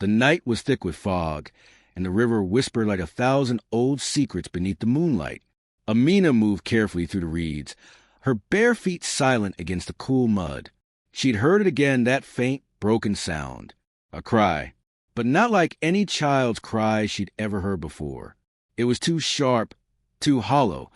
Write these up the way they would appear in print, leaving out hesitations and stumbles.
The night was thick with fog, and the river whispered like 1,000 old secrets beneath the moonlight. Amina moved carefully through the reeds, her bare feet silent against the cool mud. She'd heard it again, that faint, broken sound. A cry, but not like any child's cry she'd ever heard before. It was too sharp, too hollow,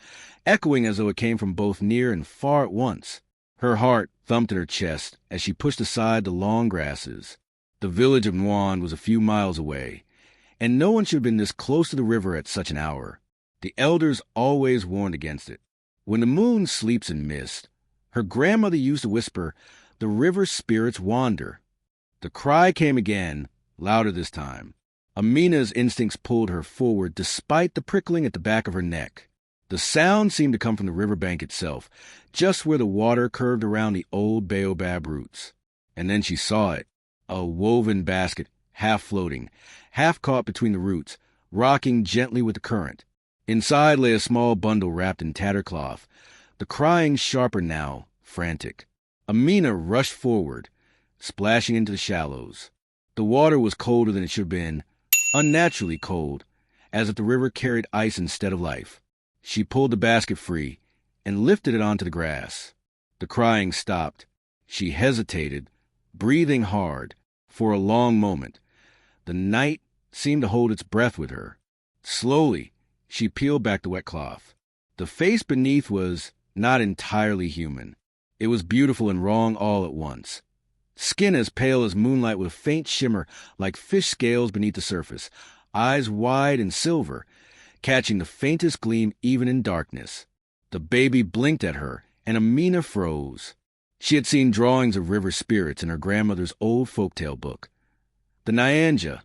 echoing as though it came from both near and far at once. Her heart thumped in her chest as she pushed aside the long grasses. The village of Nguyen was a few miles away, and no one should have been this close to the river at such an hour. The elders always warned against it. When the moon sleeps in mist, her grandmother used to whisper, "The river spirits wander." The cry came again, louder this time. Amina's instincts pulled her forward despite the prickling at the back of her neck. The sound seemed to come from the riverbank itself, just where the water curved around the old baobab roots. And then she saw it, a woven basket, half floating, half caught between the roots, rocking gently with the current. Inside lay a small bundle wrapped in tattered cloth, the crying sharper now, frantic. Amina rushed forward, splashing into the shallows. The water was colder than it should have been, unnaturally cold, as if the river carried ice instead of life. She pulled the basket free and lifted it onto the grass. The crying stopped. She hesitated, breathing hard, for a long moment. The night seemed to hold its breath with her. Slowly, she peeled back the wet cloth. The face beneath was not entirely human. It was beautiful and wrong all at once. Skin as pale as moonlight with a faint shimmer like fish scales beneath the surface, eyes wide and silver, catching the faintest gleam even in darkness. The baby blinked at her, and Amina froze. She had seen drawings of river spirits in her grandmother's old folktale book. The Nyanja,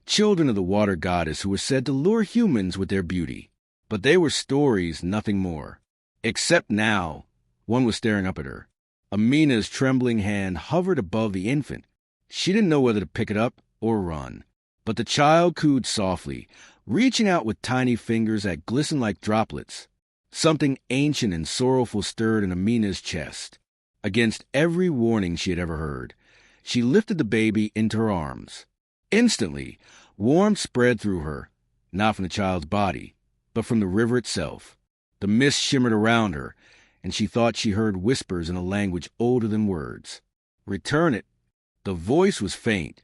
children of the water goddess who were said to lure humans with their beauty. But they were stories, nothing more. Except now, one was staring up at her. Amina's trembling hand hovered above the infant. She didn't know whether to pick it up or run. But the child cooed softly, reaching out with tiny fingers that glistened like droplets. Something ancient and sorrowful stirred in Amina's chest. Against every warning she had ever heard, she lifted the baby into her arms. Instantly, warmth spread through her, not from the child's body, but from the river itself. The mist shimmered around her, and she thought she heard whispers in a language older than words. "Return it." The voice was faint,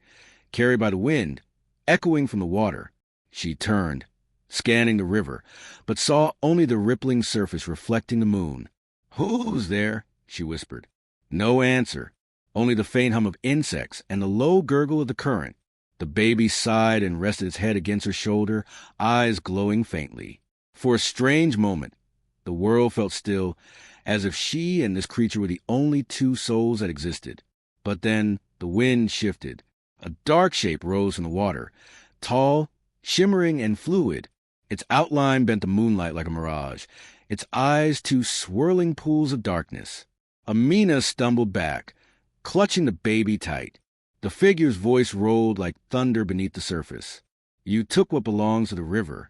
carried by the wind, echoing from the water. She turned, scanning the river, but saw only the rippling surface reflecting the moon. "Who's there?" she whispered. No answer, only the faint hum of insects and the low gurgle of the current. The baby sighed and rested its head against her shoulder, eyes glowing faintly. For a strange moment, the world felt still, as if she and this creature were the only two souls that existed. But then the wind shifted. A dark shape rose from the water, tall, shimmering, and fluid. Its outline bent the moonlight like a mirage, its eyes two swirling pools of darkness. Amina stumbled back, clutching the baby tight. The figure's voice rolled like thunder beneath the surface. "You took what belongs to the river."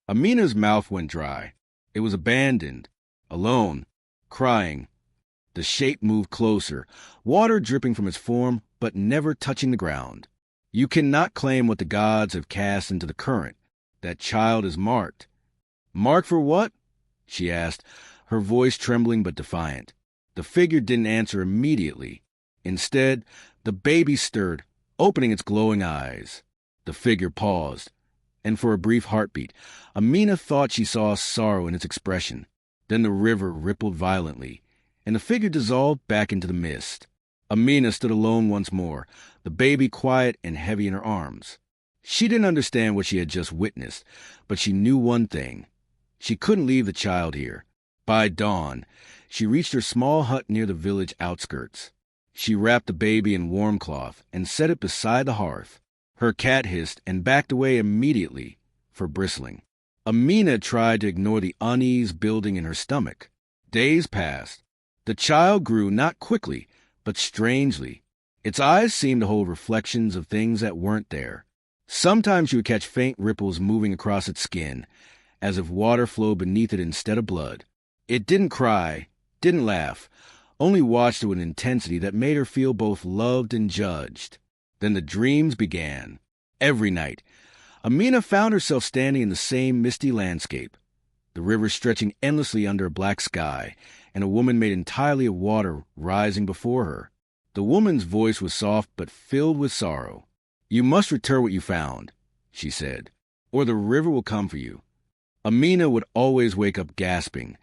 Amina's mouth went dry. It was abandoned, alone, crying. The shape moved closer, water dripping from its form, but never touching the ground. "You cannot claim what the gods have cast into the current. That child is marked." "Marked for what?" she asked, her voice trembling but defiant. The figure didn't answer immediately. Instead, the baby stirred, opening its glowing eyes. The figure paused, and for a brief heartbeat, Amina thought she saw sorrow in its expression. Then the river rippled violently, and the figure dissolved back into the mist. Amina stood alone once more, the baby quiet and heavy in her arms. She didn't understand what she had just witnessed, but she knew one thing. She couldn't leave the child here. By dawn, she reached her small hut near the village outskirts. She wrapped the baby in warm cloth and set it beside the hearth. Her cat hissed and backed away immediately, for bristling. Amina tried to ignore the unease building in her stomach. Days passed. The child grew not quickly, but strangely. Its eyes seemed to hold reflections of things that weren't there. Sometimes she would catch faint ripples moving across its skin, as if water flowed beneath it instead of blood. It didn't cry, didn't laugh, only watched it with an intensity that made her feel both loved and judged. Then the dreams began. Every night, Amina found herself standing in the same misty landscape, the river stretching endlessly under a black sky, and a woman made entirely of water rising before her. The woman's voice was soft but filled with sorrow. "You must return what you found," she said, "or the river will come for you." Amina would always wake up gasping,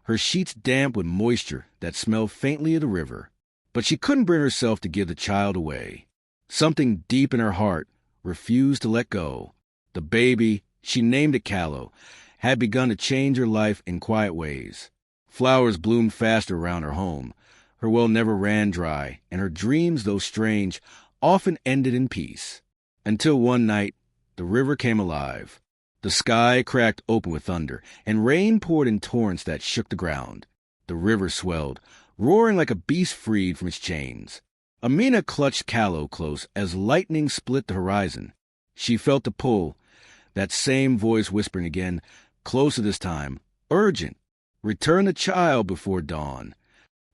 her sheets damp with moisture that smelled faintly of the river. But she couldn't bring herself to give the child away. Something deep in her heart refused to let go. The baby, she named it Callow, had begun to change her life in quiet ways. Flowers bloomed faster around her home. Her well never ran dry, and her dreams, though strange, often ended in peace. Until one night, the river came alive. The sky cracked open with thunder, and rain poured in torrents that shook the ground. The river swelled, roaring like a beast freed from its chains. Amina clutched Callow close as lightning split the horizon. She felt the pull, that same voice whispering again, closer this time, urgent. Return the child before dawn.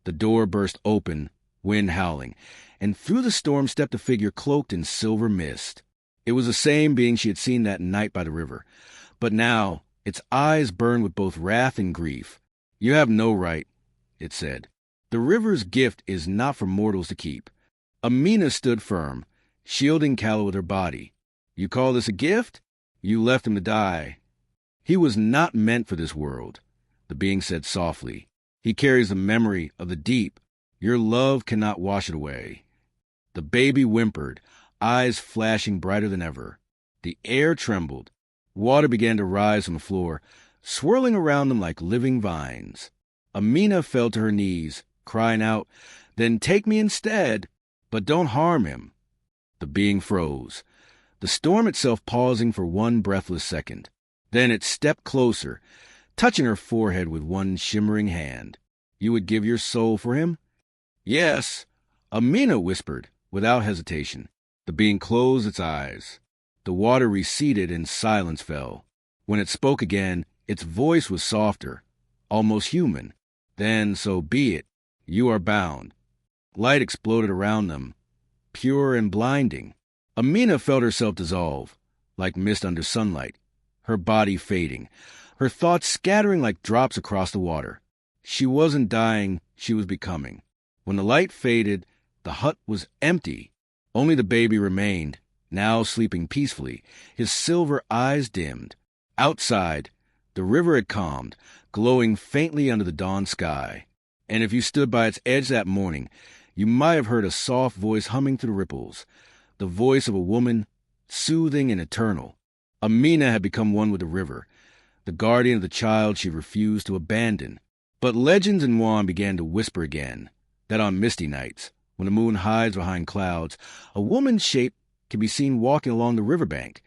The door burst open, wind howling, and through the storm stepped a figure cloaked in silver mist. It was the same being she had seen that night by the river, but now its eyes burned with both wrath and grief. "You have no right," it said. "The river's gift is not for mortals to keep." Amina stood firm, shielding Callow with her body. "You call this a gift? You left him to die." "He was not meant for this world," the being said softly. "He carries the memory of the deep. Your love cannot wash it away." The baby whimpered, eyes flashing brighter than ever. The air trembled. Water began to rise from the floor, swirling around them like living vines. Amina fell to her knees, crying out, "Then take me instead, but don't harm him." The being froze, the storm itself pausing for one breathless second. Then it stepped closer, touching her forehead with one shimmering hand. "You would give your soul for him?" "Yes," Amina whispered, without hesitation. The being closed its eyes. The water receded and silence fell. When it spoke again, its voice was softer, almost human. "Then so be it. You are bound." Light exploded around them, pure and blinding. Amina felt herself dissolve, like mist under sunlight, her body fading, her thoughts scattering like drops across the water. She wasn't dying, she was becoming. When the light faded, the hut was empty. Only the baby remained, now sleeping peacefully, his silver eyes dimmed. Outside, the river had calmed, glowing faintly under the dawn sky. And if you stood by its edge that morning, you might have heard a soft voice humming through the ripples, the voice of a woman, soothing and eternal. Amina had become one with the river, the guardian of the child she refused to abandon. But legends in Juan began to whisper again, that on misty nights, when the moon hides behind clouds, a woman's shape can be seen walking along the riverbank,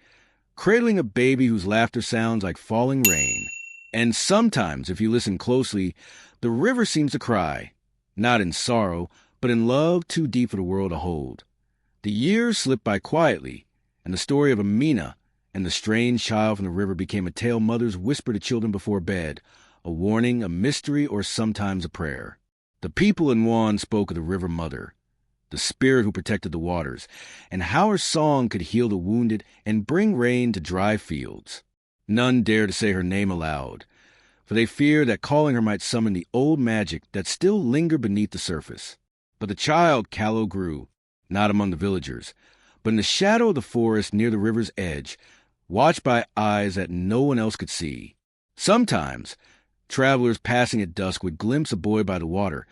cradling a baby whose laughter sounds like falling rain. And sometimes, if you listen closely, the river seems to cry, not in sorrow, but in love too deep for the world to hold. The years slipped by quietly, and the story of Amina and the strange child from the river became a tale mothers whisper to children before bed, a warning, a mystery, or sometimes a prayer. The people in Juan spoke of the river mother, the spirit who protected the waters, and how her song could heal the wounded and bring rain to dry fields. None dared to say her name aloud, for they feared that calling her might summon the old magic that still lingered beneath the surface. But the child Callow grew, not among the villagers, but in the shadow of the forest near the river's edge, watched by eyes that no one else could see. Sometimes, travelers passing at dusk would glimpse a boy by the water,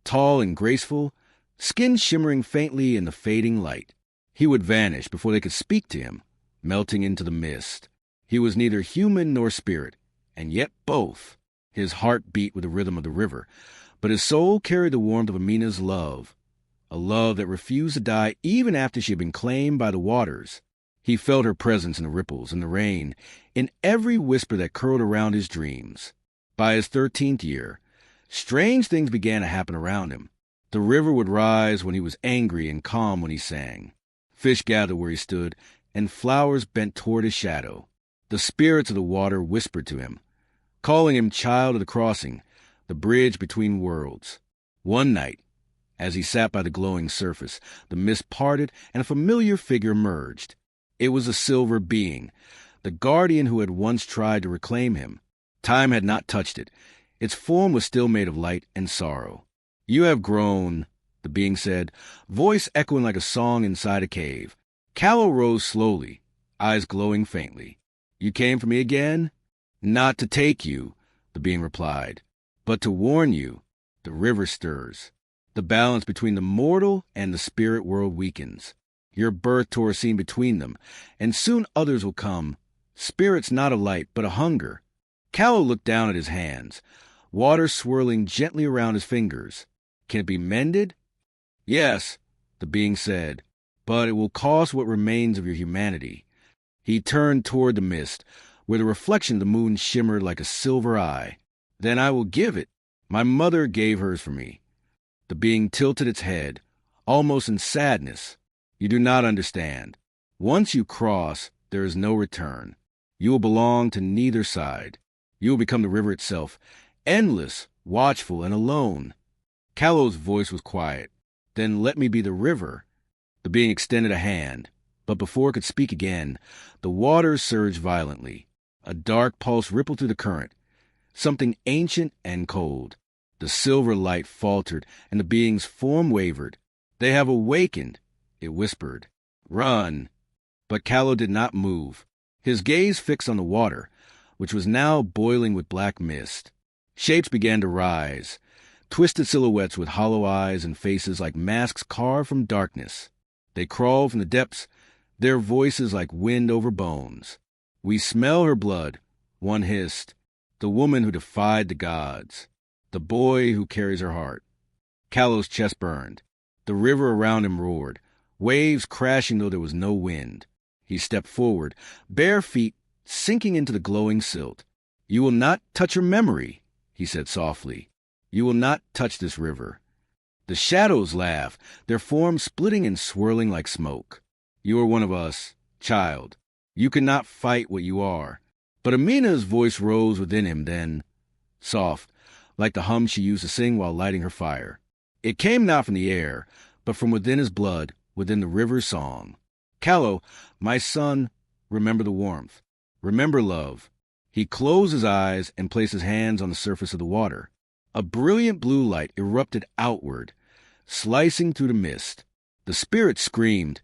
tall and graceful, skin shimmering faintly in the fading light. He would vanish before they could speak to him, melting into the mist. He was neither human nor spirit, and yet both. His heart beat with the rhythm of the river, but his soul carried the warmth of Amina's love, a love that refused to die even after she had been claimed by the waters. He felt her presence in the ripples, in the rain, in every whisper that curled around his dreams. By his 13th year, strange things began to happen around him. The river would rise when he was angry and calm when he sang. Fish gathered where he stood, and flowers bent toward his shadow. The spirits of the water whispered to him, calling him child of the crossing, the bridge between worlds. One night, as he sat by the glowing surface, the mist parted and a familiar figure emerged. It was a silver being, the guardian who had once tried to reclaim him. Time had not touched it. Its form was still made of light and sorrow. "You have grown," the being said, voice echoing like a song inside a cave. Callow rose slowly, eyes glowing faintly. "You came for me again?" "Not to take you," the being replied, "but to warn you. The river stirs. The balance between the mortal and the spirit world weakens. Your birth tore a seam between them, and soon others will come. Spirits not of light, but a hunger." Callow looked down at his hands, water swirling gently around his fingers. "Can it be mended?" "Yes," the being said, "but it will cost what remains of your humanity." He turned toward the mist, where the reflection of the moon shimmered like a silver eye. "Then I will give it. My mother gave hers for me." The being tilted its head, almost in sadness. "You do not understand. Once you cross, there is no return. You will belong to neither side. You will become the river itself, endless, watchful, and alone." Callow's voice was quiet. "Then let me be the river." The being extended a hand, but before it could speak again, the waters surged violently. A dark pulse rippled through the current, something ancient and cold. The silver light faltered, and the being's form wavered. "They have awakened," it whispered. "Run." But Callow did not move, his gaze fixed on the water, which was now boiling with black mist. Shapes began to rise, twisted silhouettes with hollow eyes and faces like masks carved from darkness. They crawled from the depths, their voices like wind over bones. "We smell her blood," one hissed. "The woman who defied the gods. The boy who carries her heart." Callow's chest burned. The river around him roared, waves crashing though there was no wind. He stepped forward, bare feet sinking into the glowing silt. "You will not touch her memory," he said softly. "You will not touch this river." The shadows laughed, their forms splitting and swirling like smoke. "You are one of us, child. You cannot fight what you are." But Amina's voice rose within him then, soft, like the hum she used to sing while lighting her fire. It came not from the air, but from within his blood, within the river's song. "Callow, my son, remember the warmth. Remember love." He closed his eyes and placed his hands on the surface of the water. A brilliant blue light erupted outward, slicing through the mist. The spirit screamed,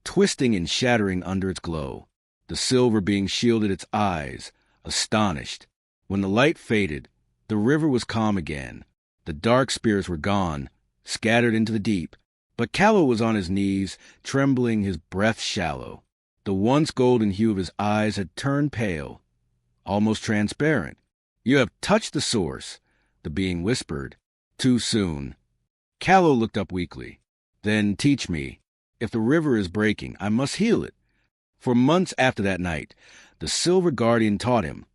twisting and shattering under its glow. The silver being shielded its eyes, astonished. When the light faded, the river was calm again. The dark spirits were gone, scattered into the deep. But Callow was on his knees, trembling, his breath shallow. The once golden hue of his eyes had turned pale, almost transparent. "You have touched the source," the being whispered. "Too soon." Callow looked up weakly. "Then teach me. If the river is breaking, I must heal it." For months after that night, the silver guardian taught him,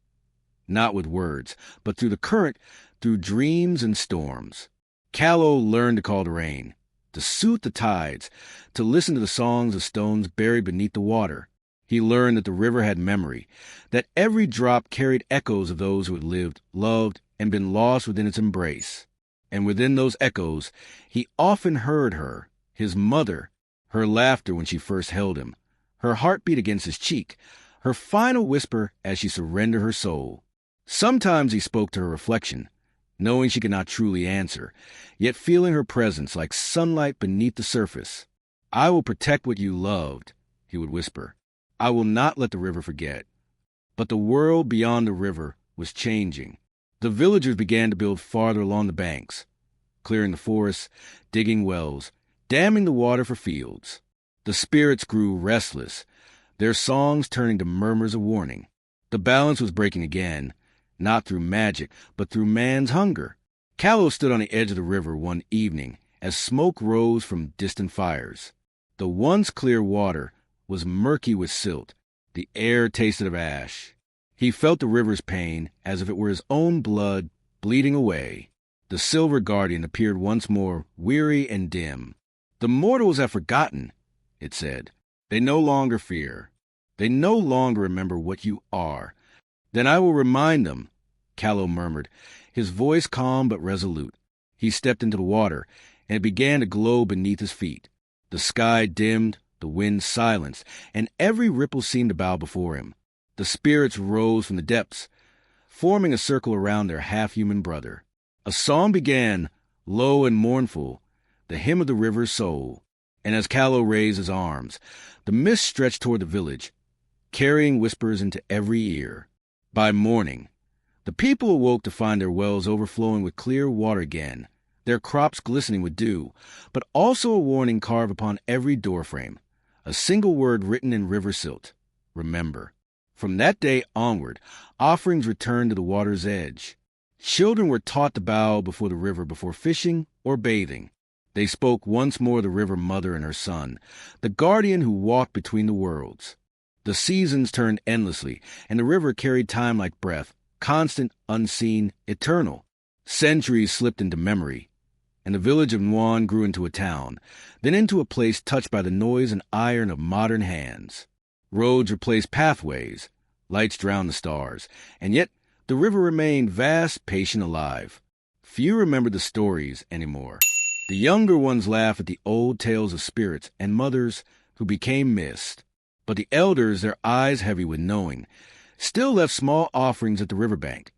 not with words, but through the current, through dreams and storms. Callow learned to call the rain, to soothe the tides, to listen to the songs of stones buried beneath the water. He learned that the river had memory, that every drop carried echoes of those who had lived, loved, and been lost within its embrace. And within those echoes, he often heard her, his mother, her laughter when she first held him, her heartbeat against his cheek, her final whisper as she surrendered her soul. Sometimes he spoke to her reflection, knowing she could not truly answer, yet feeling her presence like sunlight beneath the surface. "I will protect what you loved," he would whisper. "I will not let the river forget." But the world beyond the river was changing. The villagers began to build farther along the banks, clearing the forests, digging wells, damming the water for fields. The spirits grew restless, their songs turning to murmurs of warning. The balance was breaking again, not through magic, but through man's hunger. Callow stood on the edge of the river one evening as smoke rose from distant fires. The once clear water was murky with silt. The air tasted of ash. He felt the river's pain as if it were his own blood bleeding away. The silver guardian appeared once more, weary and dim. "The mortals have forgotten," it said. "They no longer fear. They no longer remember what you are." "Then I will remind them," Callow murmured, his voice calm but resolute. He stepped into the water, and it began to glow beneath his feet. The sky dimmed, the The wind silenced, and every ripple seemed to bow before him. The spirits rose from the depths, forming a circle around their half-human brother. A song began, low and mournful, the hymn of the river's soul. And as Callow raised his arms, the mist stretched toward the village, carrying whispers into every ear. By morning, the people awoke to find their wells overflowing with clear water again, their crops glistening with dew, but also a warning carved upon every doorframe, a single word written in river silt: remember. From that day onward, offerings returned to the water's edge. Children were taught to bow before the river before fishing or bathing. They spoke once more of the river mother and her son, the guardian who walked between the worlds. The seasons turned endlessly, and the river carried time like breath, constant, unseen, eternal. Centuries slipped into memory, and the village of Nguyen grew into a town, then into a place touched by the noise and iron of modern hands. Roads replaced pathways, lights drowned the stars, and yet the river remained vast, patient, alive. Few remembered the stories anymore. The younger ones laughed at the old tales of spirits and mothers who became mist, but the elders, their eyes heavy with knowing, still left small offerings at the riverbank: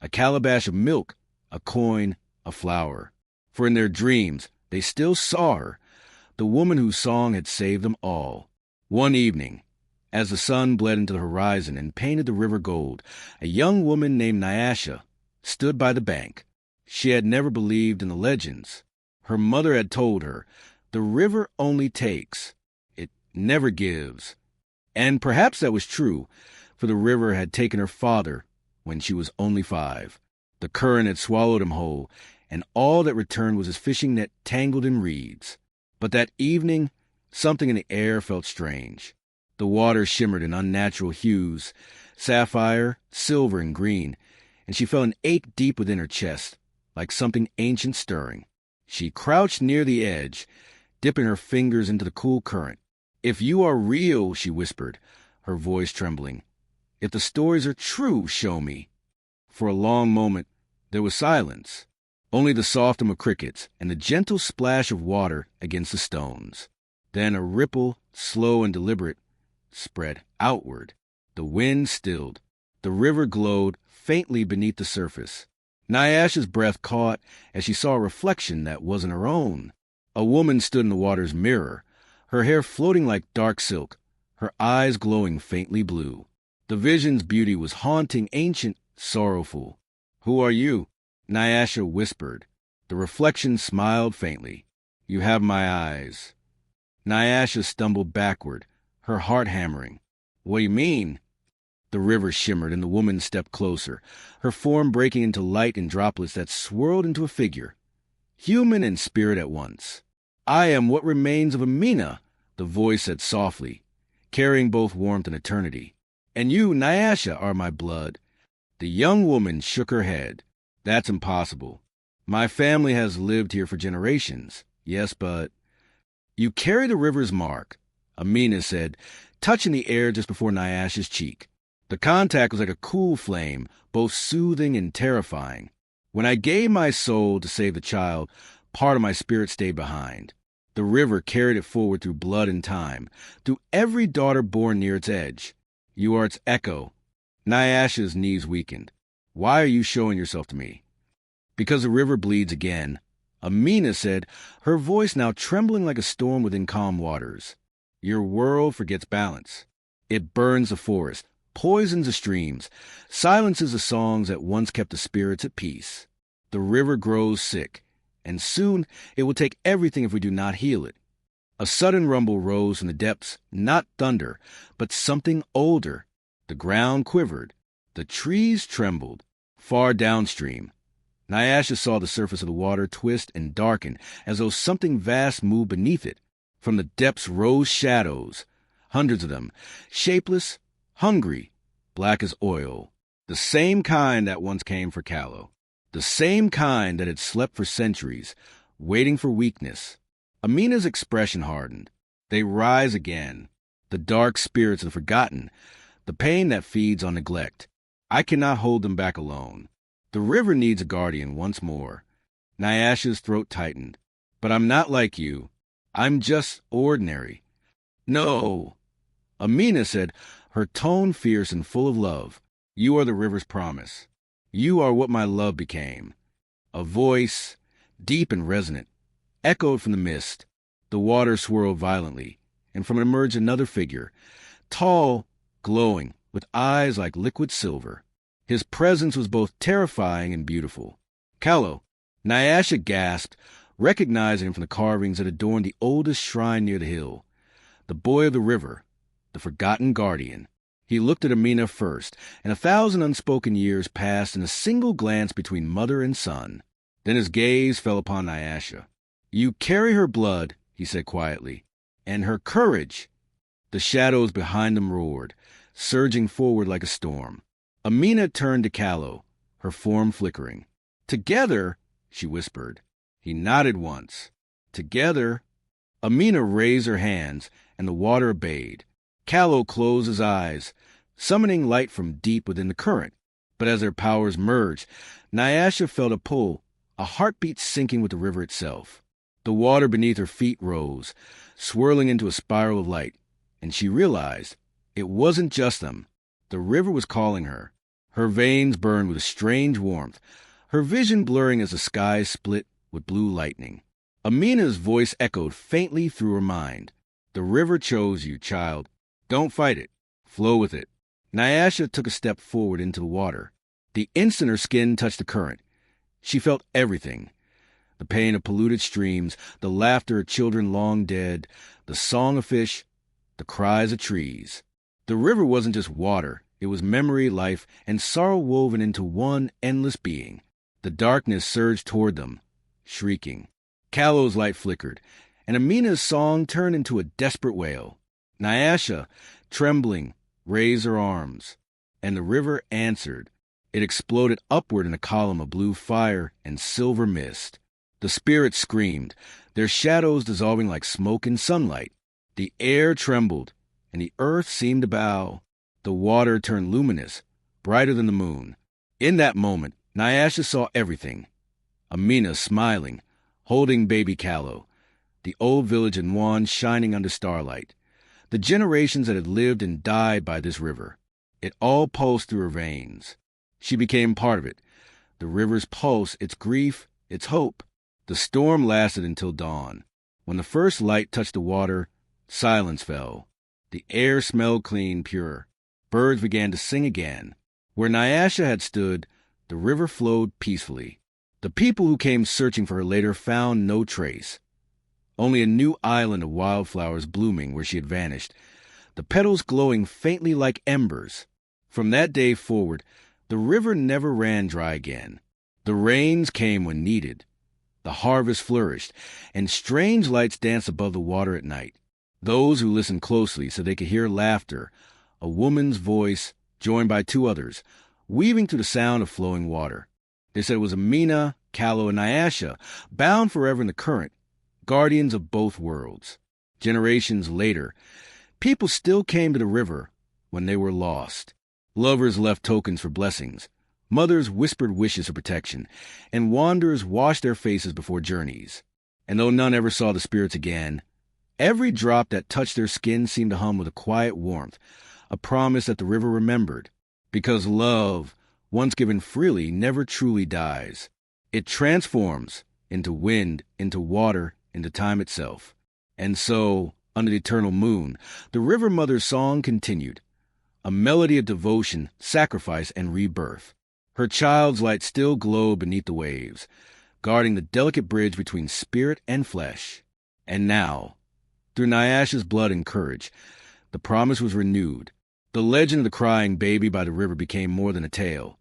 a calabash of milk, a coin, a flower. For in their dreams they still saw her, the woman whose song had saved them all. One evening, as the sun bled into the horizon and painted the river gold, a young woman named Nyasha stood by the bank. She had never believed in the legends. Her mother had told her, the river only takes, it never gives. And perhaps that was true, for the river had taken her father when she was only 5. The current had swallowed him whole, and all that returned was his fishing net tangled in reeds. But that evening, something in the air felt strange. The water shimmered in unnatural hues, sapphire, silver, and green, and she felt an ache deep within her chest, like something ancient stirring. She crouched near the edge, dipping her fingers into the cool current. "If you are real," she whispered, her voice trembling. "If the stories are true, show me." For a long moment, there was silence, only the soft hum of crickets and the gentle splash of water against the stones. Then a ripple, slow and deliberate, spread outward. The wind stilled. The river glowed faintly beneath the surface. Nyasha's breath caught as she saw a reflection that wasn't her own. A woman stood in the water's mirror, her hair floating like dark silk, her eyes glowing faintly blue. The vision's beauty was haunting, ancient, sorrowful. "Who are you?" Nyasha whispered. The reflection smiled faintly. "You have my eyes." Nyasha stumbled backward, her heart hammering. "What do you mean?" The river shimmered, and the woman stepped closer, her form breaking into light and droplets that swirled into a figure, human and spirit at once. "I am what remains of Amina," the voice said softly, carrying both warmth and eternity. "And you, Nyasha, are my blood." The young woman shook her head. "That's impossible. My family has lived here for generations. Yes, but—" "You carry the river's mark," Amina said, touching the air just before Nyasha's cheek. The contact was like a cool flame, both soothing and terrifying. "When I gave my soul to save the child, part of my spirit stayed behind. The river carried it forward through blood and time, through every daughter born near its edge. You are its echo." Nyasha's knees weakened. "Why are you showing yourself to me?" "Because the river bleeds again," Amina said, her voice now trembling like a storm within calm waters. "Your world forgets balance. It burns the forest, poisons the streams, silences the songs that once kept the spirits at peace. The river grows sick, and soon it will take everything if we do not heal it." A sudden rumble rose from the depths, not thunder, but something older. The ground quivered. The trees trembled. Far downstream, Nyasha saw the surface of the water twist and darken as though something vast moved beneath it. From the depths rose shadows, hundreds of them, shapeless, hungry, black as oil. The same kind that once came for Callow. The same kind that had slept for centuries, waiting for weakness. Amina's expression hardened. They rise again. The dark spirits of the forgotten. The pain that feeds on neglect. I cannot hold them back alone. The river needs a guardian once more. Nyasha's throat tightened. "But I'm not like you. I'm just ordinary." No, Amina said, her tone fierce and full of love. You are the river's promise. You are what my love became. A voice, deep and resonant, echoed from the mist. The water swirled violently, and from it emerged another figure, tall, glowing, with eyes like liquid silver. His presence was both terrifying and beautiful. Callow, Nyasha gasped, recognizing him from the carvings that adorned the oldest shrine near the hill. The boy of the river, the forgotten guardian. He looked at Amina first, and 1,000 unspoken years passed in a single glance between mother and son. Then his gaze fell upon Nyasha. You carry her blood, he said quietly, and her courage. The shadows behind them roared, surging forward like a storm. Amina turned to Callow, her form flickering. Together, she whispered. He nodded once. Together. Amina raised her hands, and the water obeyed. Callow closed his eyes, summoning light from deep within the current. But as their powers merged, Nyasha felt a pull, a heartbeat sinking with the river itself. The water beneath her feet rose, swirling into a spiral of light, and she realized it wasn't just them. The river was calling her. Her veins burned with a strange warmth, her vision blurring as the sky split with blue lightning. Amina's voice echoed faintly through her mind. The river chose you, child. Don't fight it. Flow with it. Nyasha took a step forward into the water. The instant her skin touched the current, she felt everything. The pain of polluted streams, the laughter of children long dead, the song of fish, the cries of trees. The river wasn't just water. It was memory, life, and sorrow woven into one endless being. The darkness surged toward them, shrieking. Callow's light flickered, and Amina's song turned into a desperate wail. Nyasha, trembling, raised her arms, and the river answered. It exploded upward in a column of blue fire and silver mist. The spirits screamed, their shadows dissolving like smoke in sunlight. The air trembled, and the earth seemed to bow. The water turned luminous, brighter than the moon. In that moment, Nyasha saw everything. Amina smiling, holding baby Callow, the old village in Wan shining under starlight, the generations that had lived and died by this river. It all pulsed through her veins. She became part of it. The river's pulse, its grief, its hope. The storm lasted until dawn. When the first light touched the water, silence fell. The air smelled clean, pure. Birds began to sing again. Where Nyasha had stood, the river flowed peacefully. The people who came searching for her later found no trace. Only a new island of wildflowers blooming where she had vanished, the petals glowing faintly like embers. From that day forward, the river never ran dry again. The rains came when needed. The harvest flourished, and strange lights danced above the water at night. Those who listened closely said they could hear laughter, a woman's voice, joined by 2 others, weaving through the sound of flowing water. They said it was Amina, Callow, and Nyasha, bound forever in the current, guardians of both worlds. Generations later, people still came to the river when they were lost. Lovers left tokens for blessings. Mothers whispered wishes for protection, and wanderers washed their faces before journeys. And though none ever saw the spirits again, every drop that touched their skin seemed to hum with a quiet warmth, a promise that the river remembered. Because love, once given freely, never truly dies. It transforms into wind, into water, into time itself. And so, under the eternal moon, the river mother's song continued, a melody of devotion, sacrifice, and rebirth. Her child's light still glowed beneath the waves, guarding the delicate bridge between spirit and flesh. And now, through Nyasha's blood and courage, the promise was renewed. The legend of the crying baby by the river became more than a tale.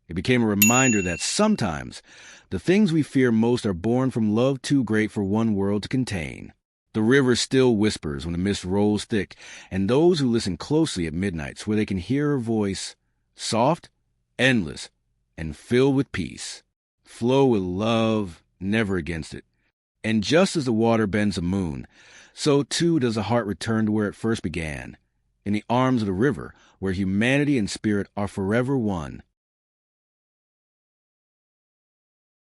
It became a reminder that sometimes the things we fear most are born from love too great for one world to contain. The river still whispers when the mist rolls thick, and those who listen closely at midnight swear they can hear her voice, soft, endless, and filled with peace. Flow with love, never against it. And just as the water bends the moon, so too does the heart return to where it first began, in the arms of the river, where humanity and spirit are forever one.